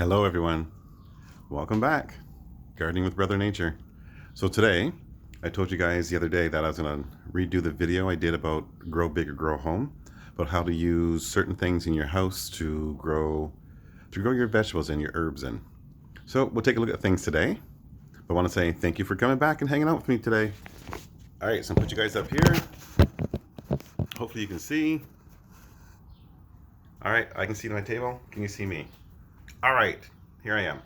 Hello everyone, welcome back, Gardening with Brother Nature. So today, I told you guys the other day that I was going to redo the video I did about Grow Big or Grow Home, about how to use certain things in your house to grow your vegetables and your herbs in. So we'll take a look at things today. I want to say thank you for coming back and hanging out with me today. All right, so I'm going to put you guys up here. Hopefully you can see. All right, I can see my table. Can you see me? All right, here I am.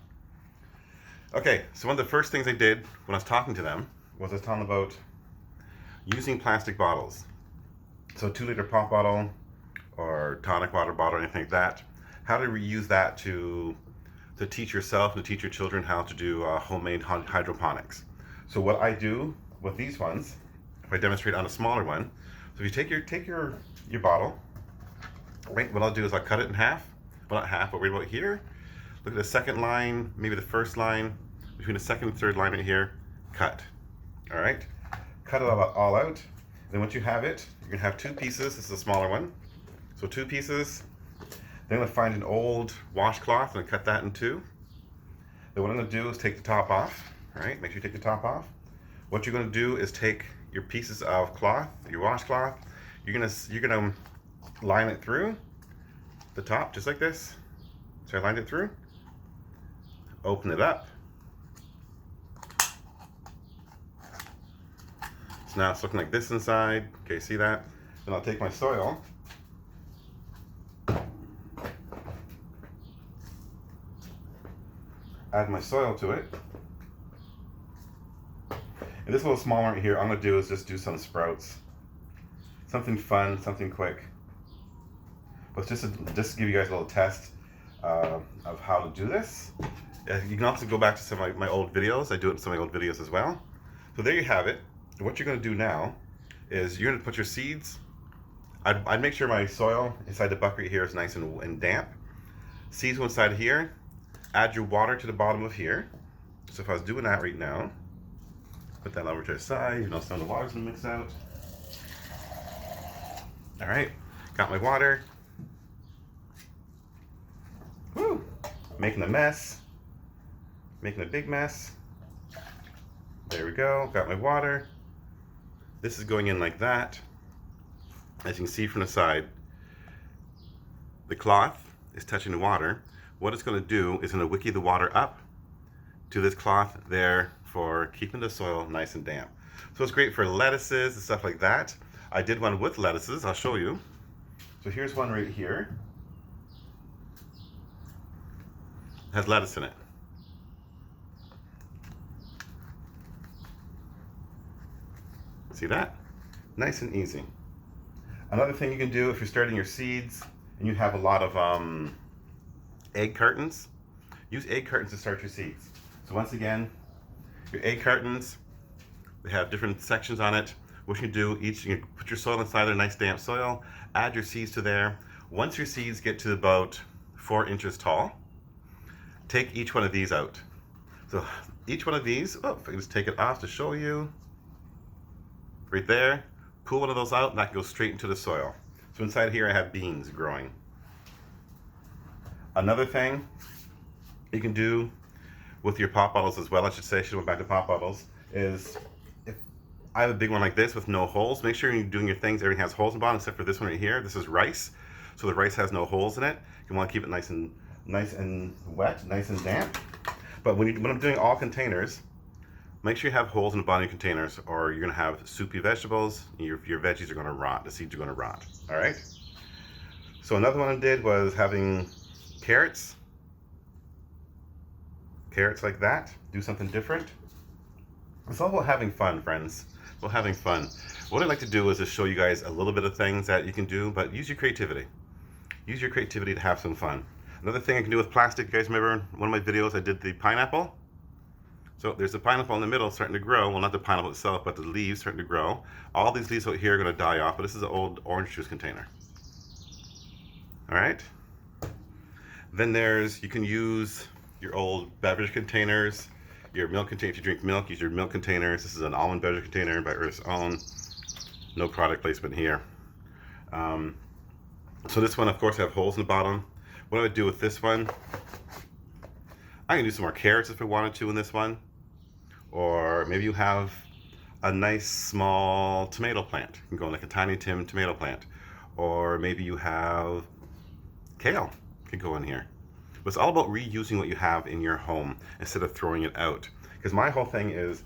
Okay, so one of the first things I did when I was talking to them was I was telling them about using plastic bottles. So 2-liter pop bottle or tonic water bottle or anything like that. How to reuse that to teach yourself and to teach your children how to do homemade hydroponics. So what I do with these ones, if I demonstrate on a smaller one, so if you take your bottle, right, what I'll do is I'll cut it in half. Well, not half, but right about here. Look at the second line, maybe the first line, between the second and third line right here, cut. All right, cut it all out. Then once you have it, you're gonna have 2 pieces. This is a smaller one. So 2 pieces. Then I'm gonna find an old washcloth and cut that in 2. Then what I'm gonna do is take the top off, all right? Make sure you take the top off. What you're gonna do is take your pieces of cloth, your washcloth, you're gonna line it through the top, just like this. So I lined it through. Open it up. So now it's looking like this inside. Okay, see that? Then I'll take my soil. Add my soil to it. And this little small one right here, I'm gonna do is just do some sprouts. Something fun, something quick. But just to give you guys a little test of how to do this. You can also go back to some of my old videos. I do it in some of my old videos as well. So there you have it. What you're going to do now is you're going to put your seeds. I'd make sure my soil inside the bucket here is nice and damp. Seeds go inside here. Add your water to the bottom of here. So if I was doing that right now, put that over to the side. You know, some of the water's going to mix out. All right, got my water. Woo! Making a mess. Making a big mess. There we go, got my water. This is going in like that. As you can see from the side, the cloth is touching the water. What it's going to do is going to wickie the water up to this cloth there for keeping the soil nice and damp. So it's great for lettuces and stuff like that. I did one with lettuces, I'll show you. So here's one right here. It has lettuce in it. See that? Nice and easy. Another thing you can do if you're starting your seeds and you have a lot of egg cartons, use egg cartons to start your seeds. So once again, your egg cartons, they have different sections on it. What you do, you can put your soil inside there, nice damp soil, add your seeds to there. Once your seeds get to about 4 inches tall, take each one of these out. So each one of these, oh, if I can just take it off to show you. Right there, pull one of those out and that can go straight into the soil. So inside here I have beans growing. Another thing you can do with your pop bottles as well, I should say, I should went back to pop bottles, is if I have a big one like this with no holes, make sure you're doing your things, everything has holes in the bottom except for this one right here. This is rice, so the rice has no holes in it. You want to keep it nice and wet, nice and damp. But when I'm doing all containers, make sure you have holes in the bottom of your containers or you're gonna have soupy vegetables, your veggies are gonna rot, the seeds are gonna rot, all right? So another one I did was having carrots like that, do something different. It's all about having fun, friends, it's about having fun. What I'd like to do is just show you guys a little bit of things that you can do, but use your creativity. Use your creativity to have some fun. Another thing I can do with plastic, you guys remember one of my videos I did the pineapple? So there's a pineapple in the middle starting to grow. Well, not the pineapple itself, but the leaves starting to grow. All these leaves out here are going to die off, but this is an old orange juice container. All right. Then you can use your old beverage containers, your milk container. If you drink milk, use your milk containers. This is an almond beverage container by Earth's Own. No product placement here. So this one, of course, have holes in the bottom. What I would do with this one I can do some more carrots if I wanted to in this one. Or maybe you have a nice small tomato plant. You can go in like a tiny tomato plant. Or maybe you have kale. Could go in here. But it's all about reusing what you have in your home instead of throwing it out. Because my whole thing is,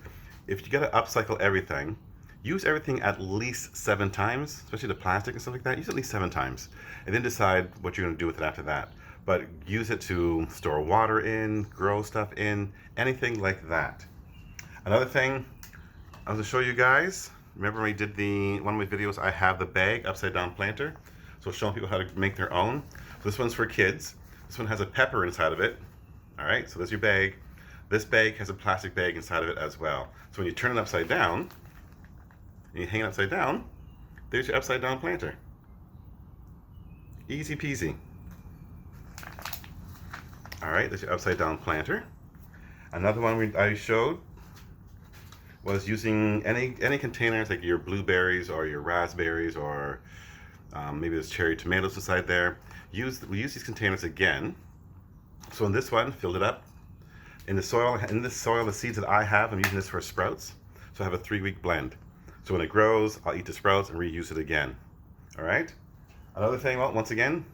if you gotta upcycle everything, use everything at least 7 times, especially the plastic and stuff like that. Use it at least 7 times, and then decide what you're gonna do with it after that. But use it to store water in, grow stuff in, anything like that. Another thing I was gonna show you guys. Remember when we did one of my videos, I have the bag upside down planter. So showing people how to make their own. So this one's for kids. This one has a pepper inside of it. All right, so there's your bag. This bag has a plastic bag inside of it as well. So when you turn it upside down, and you hang it upside down, there's your upside down planter. Easy peasy. All right, there's your upside down planter. Another one I showed was using any containers, like your blueberries or your raspberries, or maybe there's cherry tomatoes inside there. We use these containers again. So in this one, filled it up. In this soil, the seeds that I have, I'm using this for sprouts. So I have a 3-week blend. So when it grows, I'll eat the sprouts and reuse it again. All right. Another thing, well, once again,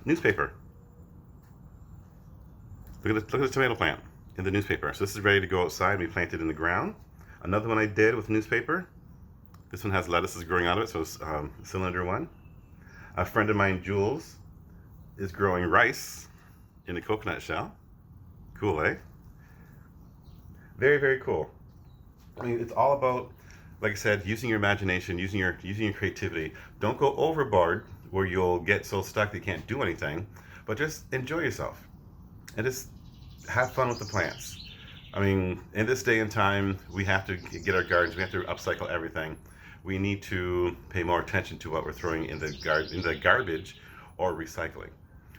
newspaper. Look at the tomato plant in the newspaper. So this is ready to go outside and be planted in the ground. Another one I did with newspaper. This one has lettuces growing out of it, so it's cylinder one. A friend of mine, Jules, is growing rice in a coconut shell. Cool, eh? Very, very cool. I mean, it's all about, like I said, using your imagination, using your creativity. Don't go overboard where you'll get so stuck that you can't do anything, but just enjoy yourself and just have fun with the plants. I mean, in this day and time, we have to get our gardens, we have to upcycle everything. We need to pay more attention to what we're throwing in the garbage or recycling.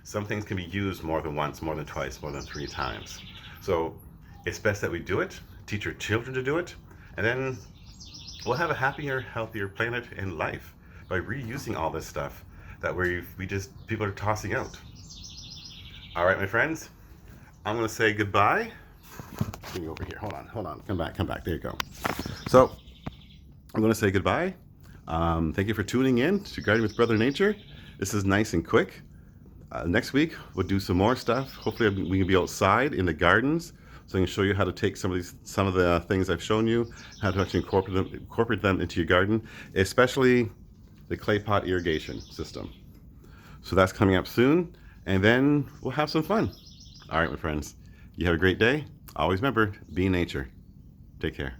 Some things can be used more than once, more than twice, more than 3 times. So it's best that we do it, teach our children to do it, and then we'll have a happier, healthier planet and life by reusing all this stuff that people are tossing out. All right, my friends, I'm gonna say goodbye. Let me over here, hold on, come back, there you go. So, I'm gonna say goodbye. Thank you for tuning in to Gardening with Brother Nature. This is nice and quick. Next week, we'll do some more stuff. Hopefully we can be outside in the gardens, so I can show you how to take some of the things I've shown you, how to actually incorporate them into your garden, especially the clay pot irrigation system. So that's coming up soon, and then we'll have some fun. All right, my friends, you have a great day. Always remember, be nature. Take care.